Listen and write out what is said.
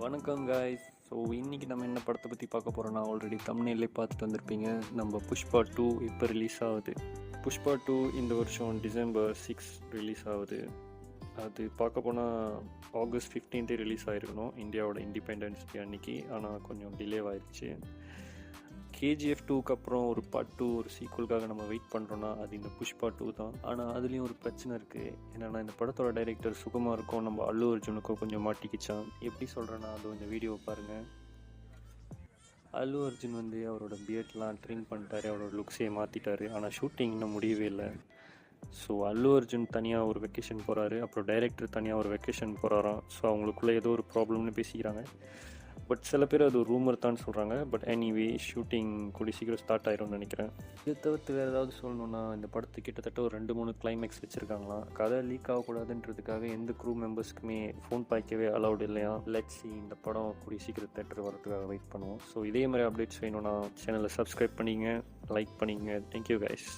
வணக்கம் guys. So இன்றைக்கி நம்ம என்ன படத்தை பற்றி பார்க்க போகிறோன்னா, ஆல்ரெடி தம்ப்நெயிலே பார்த்துட்டு வந்திருப்பீங்க. நம்ம புஷ்பா 2 இப்போ ரிலீஸ் ஆகுது. புஷ்பா 2 இந்த வருஷம் December 6 ரிலீஸ் ஆகுது. அது பார்க்க போனால் August 15 ரிலீஸ் ஆகிருக்கணும், இந்தியாவோட இண்டிபெண்டன்ஸ் டே அன்றைக்கி. ஆனால் கொஞ்சம் டிலே ஆயிடுச்சு. KGF 2க்கு அப்புறம் ஒரு பார்ட் 2 ஒரு சீக்குவலுக்காக நம்ம வெயிட் பண்ணுறோன்னா அது இந்த புஷ்பா 2 தான். ஆனால் அதுலேயும் ஒரு பிரச்சனை இருக்குது. என்னென்னா, இந்த படத்தோட டைரக்டர் சுகுமாருக்கும் நம்ம அல்லு அர்ஜுனுக்கும் கொஞ்சம் மாட்டிக்கிச்சான். எப்படி சொல்கிறேன்னா, அது இந்த வீடியோவை பாருங்கள். அல்லு அர்ஜுன் அவரோட பியர்ட்லாம் ட்ரிம் பண்ணிட்டாரு, அவரோட லுக்ஸே மாற்றிட்டாரு. ஆனால் ஷூட்டிங் இன்னும் முடியவே இல்லை. ஸோ அல்லு அர்ஜுன் தனியாக ஒரு வெக்கேஷன் போகிறாரு, அப்புறம் டைரக்டர் தனியாக ஒரு வெக்கேஷன் போகிறாராம். ஸோ அவங்களுக்குள்ளே ஏதோ ஒரு ப்ராப்ளம்னு பேசிக்கிறாங்க. பட் சில பேர் அது ஒரு ரூமர் தான் சொல்கிறாங்க. பட் எனிவே ஷூட்டிங் கூடி சீக்கிரம் ஸ்டார்ட் ஆயிரும்னு நினைக்கிறேன். இதை தவிர்த்து வேறு ஏதாவது சொல்லணுன்னா, இந்த படத்துக்கு கிட்டத்தட்ட ஒரு 2-3 கிளைமேக்ஸ் வச்சுருக்காங்களாம். கதை லீக் ஆகக்கூடாதுன்றதுக்காக எந்த க்ரூ மெம்பர்ஸ்க்குமே ஃபோன் பாய்க்கவே அலௌட் இல்லையா. லெட்ஸ் சி, இந்த படம் கூடிய சீக்கிரம் தேட்டர் வரதுக்காக வெயிட் பண்ணுவோம். ஸோ இதே மாதிரி அப்டேட்ஸ் வேணும்னா சேனலை சப்ஸ்கிரைப் பண்ணிங்க, லைக் பண்ணிங்க. Thank you guys.